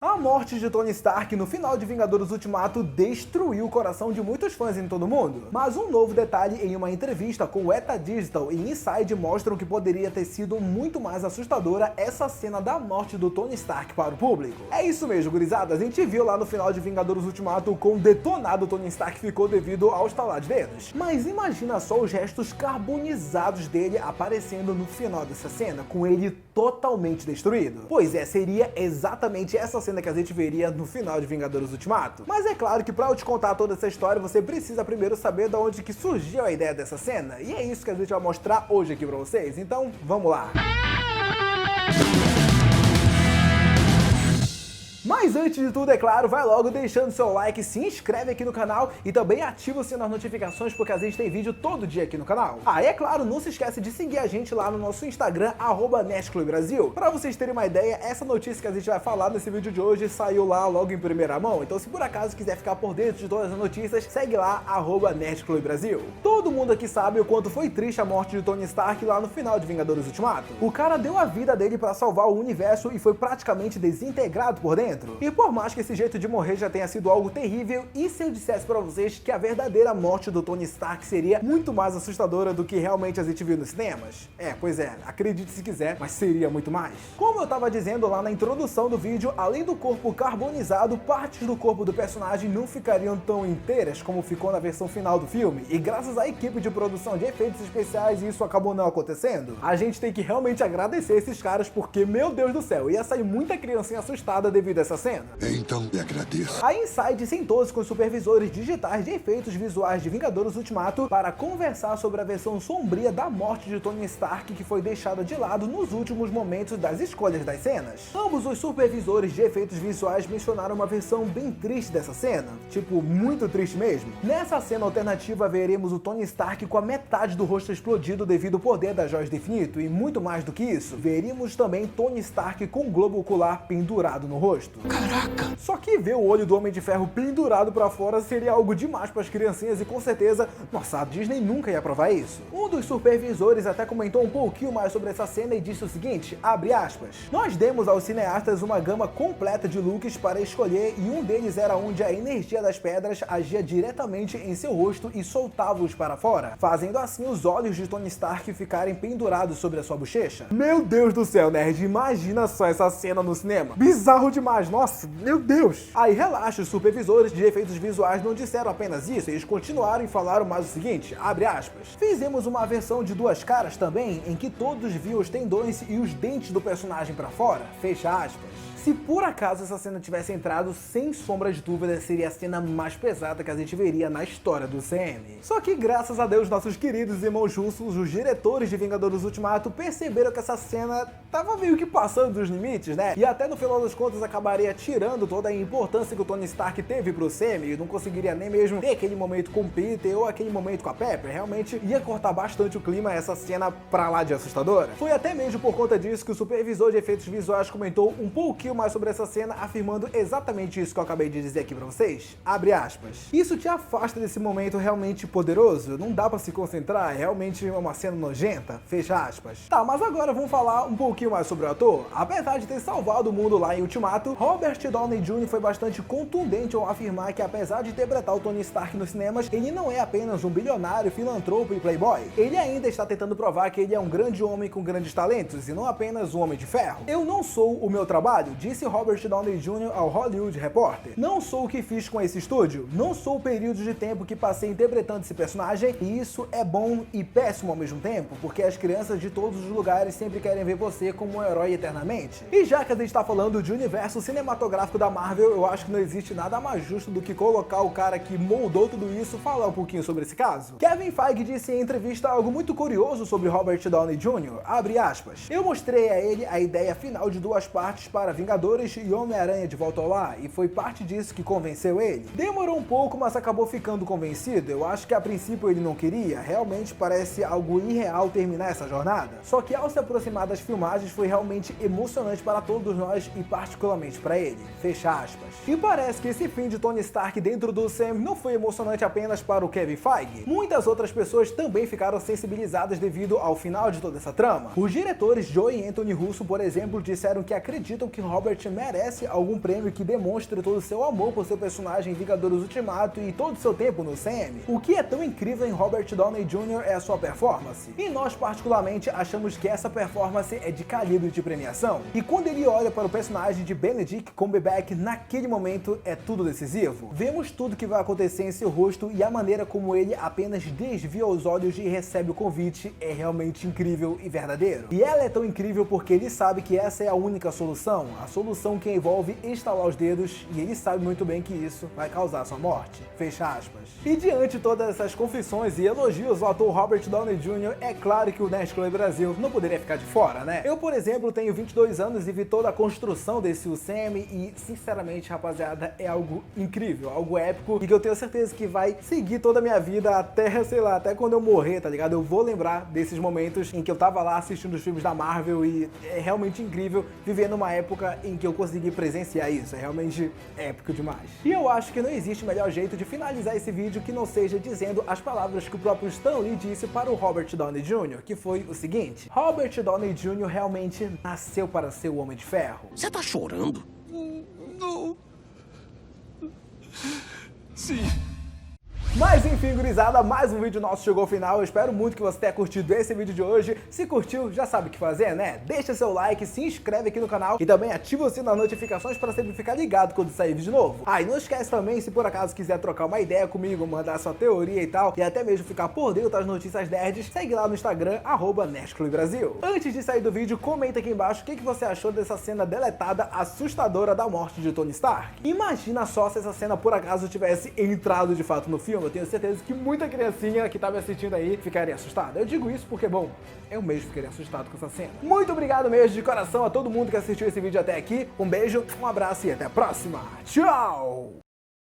A morte de Tony Stark no final de Vingadores Ultimato destruiu o coração de muitos fãs em todo mundo. Mas um novo detalhe em uma entrevista com o ETA Digital e Inside mostram que poderia ter sido muito mais assustadora essa cena da morte do Tony Stark para o público. É isso mesmo, gurizada, a gente viu lá no final de Vingadores Ultimato quão detonado Tony Stark ficou devido ao estalar de dedos. Mas imagina só os restos carbonizados dele aparecendo no final dessa cena, com ele totalmente destruído. Pois é, seria exatamente essa cena que a gente veria no final de Vingadores Ultimato. Mas é claro que pra eu te contar toda essa história, você precisa primeiro saber de onde que surgiu a ideia dessa cena. E é isso que a gente vai mostrar hoje aqui pra vocês. Então, vamos lá! Mas antes de tudo, é claro, vai logo deixando seu like, se inscreve aqui no canal e também ativa o sininho das notificações porque a gente tem vídeo todo dia aqui no canal. Ah, e é claro, não se esquece de seguir a gente lá no nosso Instagram, @NerdClubBrasil. Pra vocês terem uma ideia, essa notícia que a gente vai falar nesse vídeo de hoje saiu lá logo em primeira mão, então se por acaso quiser ficar por dentro de todas as notícias, segue lá, @NerdClubBrasil. Todo mundo aqui sabe o quanto foi triste a morte de Tony Stark lá no final de Vingadores Ultimato. O cara deu a vida dele pra salvar o universo e foi praticamente desintegrado por dentro. E por mais que esse jeito de morrer já tenha sido algo terrível, e se eu dissesse pra vocês que a verdadeira morte do Tony Stark seria muito mais assustadora do que realmente a gente viu nos cinemas? Pois é, acredite se quiser, mas seria muito mais. Como eu tava dizendo lá na introdução do vídeo, além do corpo carbonizado, partes do corpo do personagem não ficariam tão inteiras como ficou na versão final do filme, e graças à equipe de produção de efeitos especiais isso acabou não acontecendo. A gente tem que realmente agradecer esses caras porque, meu Deus do céu, ia sair muita criancinha assustada devido a essa cena. Então me agradeço. A Inside sentou-se com os supervisores digitais de efeitos visuais de Vingadores Ultimato para conversar sobre a versão sombria da morte de Tony Stark que foi deixada de lado nos últimos momentos das escolhas das cenas. Ambos os supervisores de efeitos visuais mencionaram uma versão bem triste dessa cena, tipo, muito triste mesmo. Nessa cena alternativa veremos o Tony Stark com a metade do rosto explodido devido ao poder das joias do infinito, e muito mais do que isso, veríamos também Tony Stark com um globo ocular pendurado no rosto. Caraca! Só que ver o olho do Homem de Ferro pendurado pra fora seria algo demais para as criancinhas e com certeza, nossa, a Disney nunca ia aprovar isso. Um dos supervisores até comentou um pouquinho mais sobre essa cena e disse o seguinte, abre aspas, nós demos aos cineastas uma gama completa de looks para escolher e um deles era onde a energia das pedras agia diretamente em seu rosto e soltava-os para fora, fazendo assim os olhos de Tony Stark ficarem pendurados sobre a sua bochecha. Meu Deus do céu, nerd, imagina só essa cena no cinema. Bizarro demais, nossa, meu Deus! Aí relaxa, os supervisores de efeitos visuais não disseram apenas isso, eles continuaram e falaram mais o seguinte, abre aspas, fizemos uma versão de duas caras também, em que todos viam os tendões e os dentes do personagem pra fora, fecha aspas. Se por acaso essa cena tivesse entrado, sem sombra de dúvida, seria a cena mais pesada que a gente veria na história do CM. Só que graças a Deus, nossos queridos irmãos russos, os diretores de Vingadores Ultimato, perceberam que essa cena tava meio que passando dos limites, né? E até no final das contas acabaria tirando toda a importância que o Tony Stark teve pro CM e não conseguiria nem mesmo ter aquele momento com o Peter ou aquele momento com a Pepper. Realmente ia cortar bastante o clima essa cena pra lá de assustadora. Foi até mesmo por conta disso que o supervisor de efeitos visuais comentou um pouquinho mais sobre essa cena, afirmando exatamente isso que eu acabei de dizer aqui pra vocês. Abre aspas. Isso te afasta desse momento realmente poderoso? Não dá pra se concentrar? É realmente uma cena nojenta? Fecha aspas. Tá, mas agora vamos falar um pouquinho mais sobre o ator. Apesar de ter salvado o mundo lá em Ultimato, Robert Downey Jr. foi bastante contundente ao afirmar que apesar de interpretar o Tony Stark nos cinemas, ele não é apenas um bilionário, filantropo e playboy. Ele ainda está tentando provar que ele é um grande homem com grandes talentos e não apenas um homem de ferro. Eu não sou o meu trabalho, disse Robert Downey Jr. ao Hollywood Reporter. Não sou o que fiz com esse estúdio, não sou o período de tempo que passei interpretando esse personagem, e isso é bom e péssimo ao mesmo tempo, porque as crianças de todos os lugares sempre querem ver você como um herói eternamente. E já que a gente está falando de universo cinematográfico da Marvel, eu acho que não existe nada mais justo do que colocar o cara que moldou tudo isso falar um pouquinho sobre esse caso. Kevin Feige disse em entrevista algo muito curioso sobre Robert Downey Jr., abre aspas, eu mostrei a ele a ideia final de duas partes para Vingadores e Homem-Aranha de Volta ao Lar, e foi parte disso que convenceu ele. Demorou um pouco, mas acabou ficando convencido. Eu acho que a princípio ele não queria, realmente parece algo irreal terminar essa jornada. Só que ao se aproximar das filmagens foi realmente emocionante para todos nós e particularmente para ele. Fecha aspas. E parece que esse fim de Tony Stark dentro do Sam não foi emocionante apenas para o Kevin Feige. Muitas outras pessoas também ficaram sensibilizadas devido ao final de toda essa trama. Os diretores Joe e Anthony Russo, por exemplo, disseram que acreditam que Robert Robert merece algum prêmio que demonstre todo o seu amor por seu personagem em Vingadores Ultimato e todo o seu tempo no CM. O que é tão incrível em Robert Downey Jr. é a sua performance. E nós particularmente achamos que essa performance é de calibre de premiação. E quando ele olha para o personagem de Benedict Cumberbatch, naquele momento é tudo decisivo. Vemos tudo que vai acontecer em seu rosto e a maneira como ele apenas desvia os olhos e recebe o convite é realmente incrível e verdadeiro. E ela é tão incrível porque ele sabe que essa é a única solução, a solução que envolve estalar os dedos, e ele sabe muito bem que isso vai causar sua morte. Fecha aspas. E diante de todas essas confissões e elogios ao ator Robert Downey Jr., é claro que o Nerd Club Brasil não poderia ficar de fora, né? Eu, por exemplo, tenho 22 anos e vi toda a construção desse UCM e, sinceramente, rapaziada, é algo incrível, algo épico e que eu tenho certeza que vai seguir toda a minha vida até, sei lá, até quando eu morrer, tá ligado? Eu vou lembrar desses momentos em que eu tava lá assistindo os filmes da Marvel e é realmente incrível viver numa época em que eu consegui presenciar isso. É realmente épico demais. E eu acho que não existe melhor jeito de finalizar esse vídeo que não seja dizendo as palavras que o próprio Stan Lee disse para o Robert Downey Jr., que foi o seguinte: Robert Downey Jr. realmente nasceu para ser o Homem de Ferro. Você tá chorando? Não. Sim. Mas enfim, gurizada, mais um vídeo nosso chegou ao final. Eu espero muito que você tenha curtido esse vídeo de hoje. Se curtiu, já sabe o que fazer, né? Deixa seu like, se inscreve aqui no canal e também ativa o sino das notificações para sempre ficar ligado quando sair vídeo novo. Ah, e não esquece também, se por acaso quiser trocar uma ideia comigo, mandar sua teoria e tal, e até mesmo ficar por dentro das notícias nerds, segue lá no Instagram, @NerdClubBrasil. Antes de sair do vídeo, comenta aqui embaixo o que você achou dessa cena deletada assustadora da morte de Tony Stark. Imagina só se essa cena por acaso tivesse entrado de fato no filme. Eu tenho certeza que muita criancinha que tá me assistindo aí ficaria assustada. Eu digo isso porque, bom, eu mesmo ficaria assustado com essa cena. Muito obrigado mesmo de coração a todo mundo que assistiu esse vídeo até aqui. Um beijo, um abraço e até a próxima. Tchau!